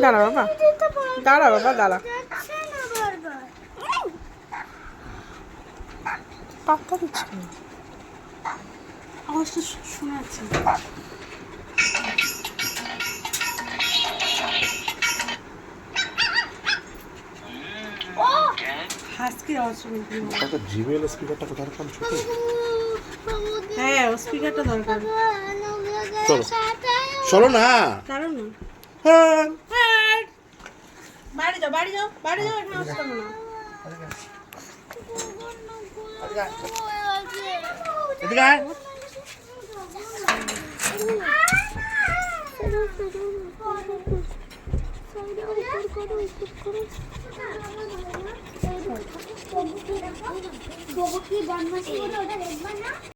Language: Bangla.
দাঁড়া বাবা, দাঁড়া বাবা, দাঁড়া। পাত্তা দিচ্ছি না, আওয়াজটা শোনাচ্ছি। হাসকির আওয়াজ শুনতে হবে। জিমেল স্পিকারটা কোথায় রাখলাম ছোট? হ্যাঁ, ও স্পিকারটা দরকার। চলো চলো না, কারণ না হ্যাঁ বাড়ি যাও, বাড়ি যাও, বাড়ি যাও, এখানে আসতে হবে না। এদিকে আয়।